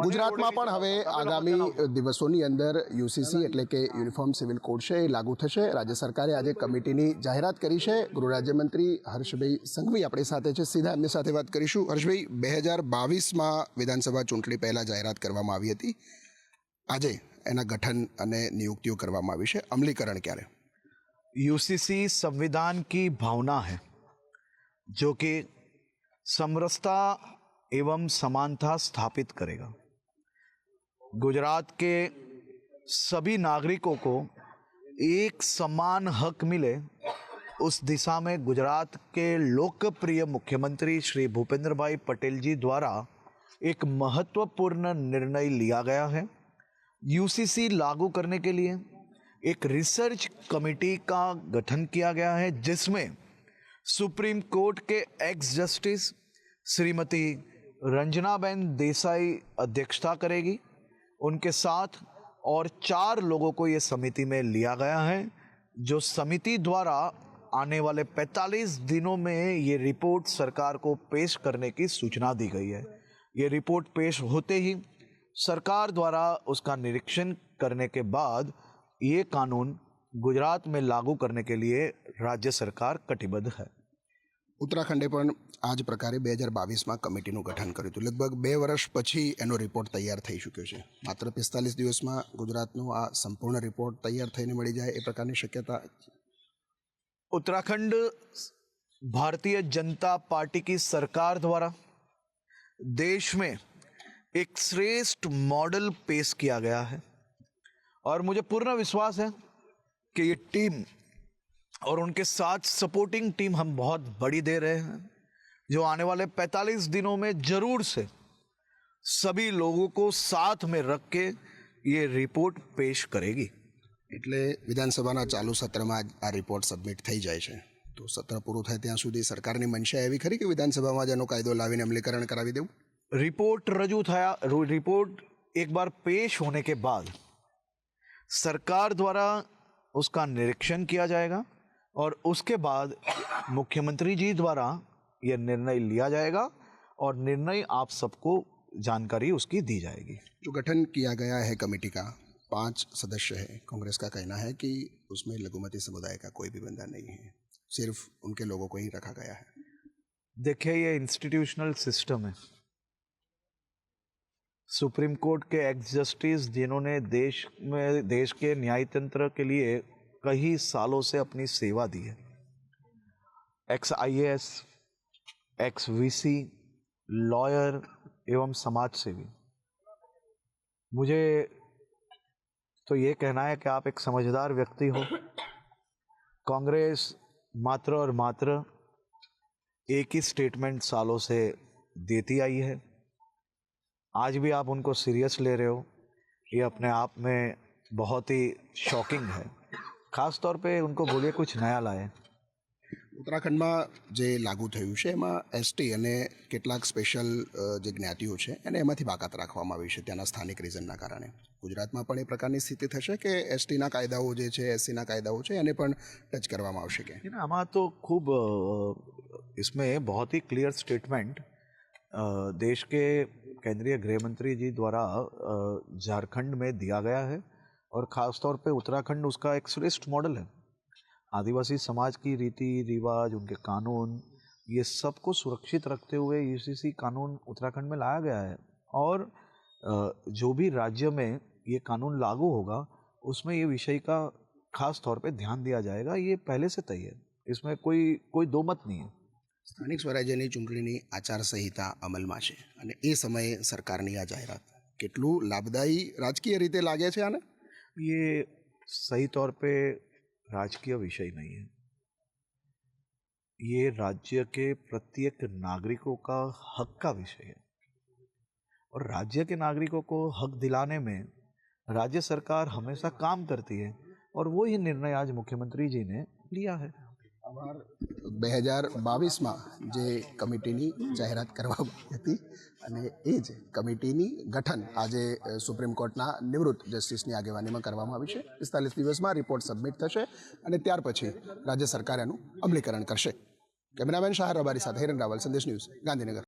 ગુજરાતમાં પણ હવે આગામી દિવસોની અંદર યુસીસી એટલે કે યુનિફોર્મ સિવિલ કોડ છે એ લાગુ થશે. રાજ્ય સરકારે આજે કમિટીની જાહેરાત કરી છે. ગૃહ રાજ્યમંત્રી હર્ષભાઈ સંઘવી આપણી સાથે છે, સીધા એમની સાથે વાત કરીશું. હર્ષભાઈ, 2022માં વિધાનસભા ચૂંટણી પહેલાં જાહેરાત કરવામાં આવી હતી. આજે એના ગઠન અને નિયુક્તિઓ કરવામાં આવી છે. અમલીકરણ ક્યારે? यूसीसी संविधान की भावना है जो कि समरसता एवं समानता स्थापित करेगा. गुजरात के सभी नागरिकों को एक समान हक मिले, उस दिशा में गुजरात के लोकप्रिय मुख्यमंत्री श्री भूपेंद्र भाई पटेल जी द्वारा एक महत्वपूर्ण निर्णय लिया गया है. यूसीसी लागू करने के लिए एक रिसर्च कमेटी का गठन किया गया है, जिसमें सुप्रीम कोर्ट के एक्स जस्टिस श्रीमती रंजनाबेन देसाई अध्यक्षता करेगी. उनके साथ और 4 लोगों को ये समिति में लिया गया है, जो समिति द्वारा आने वाले 45 दिनों में ये रिपोर्ट सरकार को पेश करने की सूचना दी गई है. ये रिपोर्ट पेश होते ही सरकार द्वारा उसका निरीक्षण करने के बाद ये कानून गुजरात में लागू करने के लिए राज्य सरकार कटिबद्ध है. ઉત્તરાખંડે પણ આ જ પ્રકારે 2022માં કમિટીનું ગઠન કર્યું હતું. લગભગ 2 વર્ષ પછી એનો રિપોર્ટ તૈયાર થઈ ચૂક્યો છે. માત્ર 45 દિવસમાં ગુજરાતનો આ સંપૂર્ણ રિપોર્ટ તૈયાર થઈને મળી જાય એ પ્રકારની શક્યતા? उत्तराखंड भारतीय जनता पार्टी की सरकार द्वारा देश में एक श्रेष्ठ मॉडल पेश किया गया है और मुझे पूर्ण विश्वास है कि ये टीम और उनके साथ सपोर्टिंग टीम हम बहुत बड़ी दे रहे हैं, जो आने वाले 45 दिनों में जरूर से सभी लोगों को साथ में रख के ये रिपोर्ट पेश करेगी. એટલે વિધાનસભાના ચાલુ સત્રમાં આ રિપોર્ટ સબમિટ થઈ જાય છે, તો સત્ર પૂરું થાય ત્યાં સુધી સરકારની મનસા એવી ખરી કે વિધાનસભામાં જ એનો કાયદો લાવીને અમલીકરણ કરાવી દેવું? रिपोर्ट रजू थया रिपोर्ट एक बार पेश होने के बाद सरकार द्वारा उसका निरीक्षण किया जाएगा और उसके बाद मुख्यमंत्री जी द्वारा यह निर्णय लिया जाएगा और निर्णय आप सबको जानकारी उसकी दी जाएगी. जो गठन किया गया है कमेटी का, 5 सदस्य है. कांग्रेस का कहना है कि उसमें लघुमती समुदाय का कोई भी बंदा नहीं है, सिर्फ उनके लोगों को ही रखा गया है. देखिए, ये इंस्टीट्यूशनल सिस्टम है. सुप्रीम कोर्ट के एक्स जस्टिस जिन्होंने देश के न्याय तंत्र के लिए कई सालों से अपनी सेवा दी है, x IAS, x VC, lawyer एवं समाज सेवी, मुझे तो ये कहना है कि आप एक समझदार व्यक्ति हो. कांग्रेस मात्र और मात्र एक ही स्टेटमेंट सालों से देती आई है. आज भी आप उनको सीरियस ले रहे हो, ये अपने आप में बहुत ही शॉकिंग है. खास तौर पे उनको बोलिए कुछ नया लाए. ઉત્તરાખંડમાં જે લાગુ થયું છે એમાં એસટી અને કેટલાક સ્પેશિયલ જે જ્ઞાતિઓ છે એને એમાંથી બાકાત રાખવામાં આવી છે ત્યાંના સ્થાનિક રીઝનના કારણે. ગુજરાતમાં પણ એ પ્રકારની સ્થિતિ થશે કે એસટીના કાયદાઓ જે છે, એસસીના કાયદાઓ છે એને પણ ટચ કરવામાં આવશે કે? આમાં तो खूब इसमें बहुत ही क्लियर स्टेटमेंट देश के केंद्रीय गृह मंत्री जी द्वारा झारखंड में दिया गया है और ख़ास तौर पे उत्तराखंड उसका एक श्रेष्ठ मॉडल है. आदिवासी समाज की रीति रिवाज, उनके कानून, ये सबको सुरक्षित रखते हुए यूसीसी कानून उत्तराखंड में लाया गया है और जो भी राज्य में ये कानून लागू होगा उसमें ये विषय का खास तौर पे ध्यान दिया जाएगा. ये पहले से तय है, इसमें कोई दो मत नहीं है. સ્થાનિક સ્વરાજ્યની ચૂંટણીની આચારસંહિતા અમલમાં છે અને એ સમયે સરકારની આ જાહેરાત કેટલું લાભદાયી રાજકીય રીતે લાગે છે આને? ये सही तौर पे राजकीय विषय नहीं है. ये राज्य के प्रत्येक नागरिकों का हक का विषय है और राज्य के नागरिकों को हक दिलाने में राज्य सरकार हमेशा काम करती है और वो ही निर्णय आज मुख्यमंत्री जी ने लिया है. 2022માં જે કમિટીની જાહેરાત કરવામાં આવી હતી અને એ જ કમિટીની ગઠન આજે સુપ્રીમ કોર્ટના નિવૃત્ત જસ્ટિસની આગેવાનીમાં કરવામાં આવી છે. 45 દિવસમાં રિપોર્ટ સબમિટ થશે અને ત્યાર પછી રાજ્ય સરકાર એનું અમલીકરણ કરશે. કેમેરામેન શાહર રબારી સાથે હિરન રાવલ, સંદેશ ન્યૂઝ, ગાંધીનગર.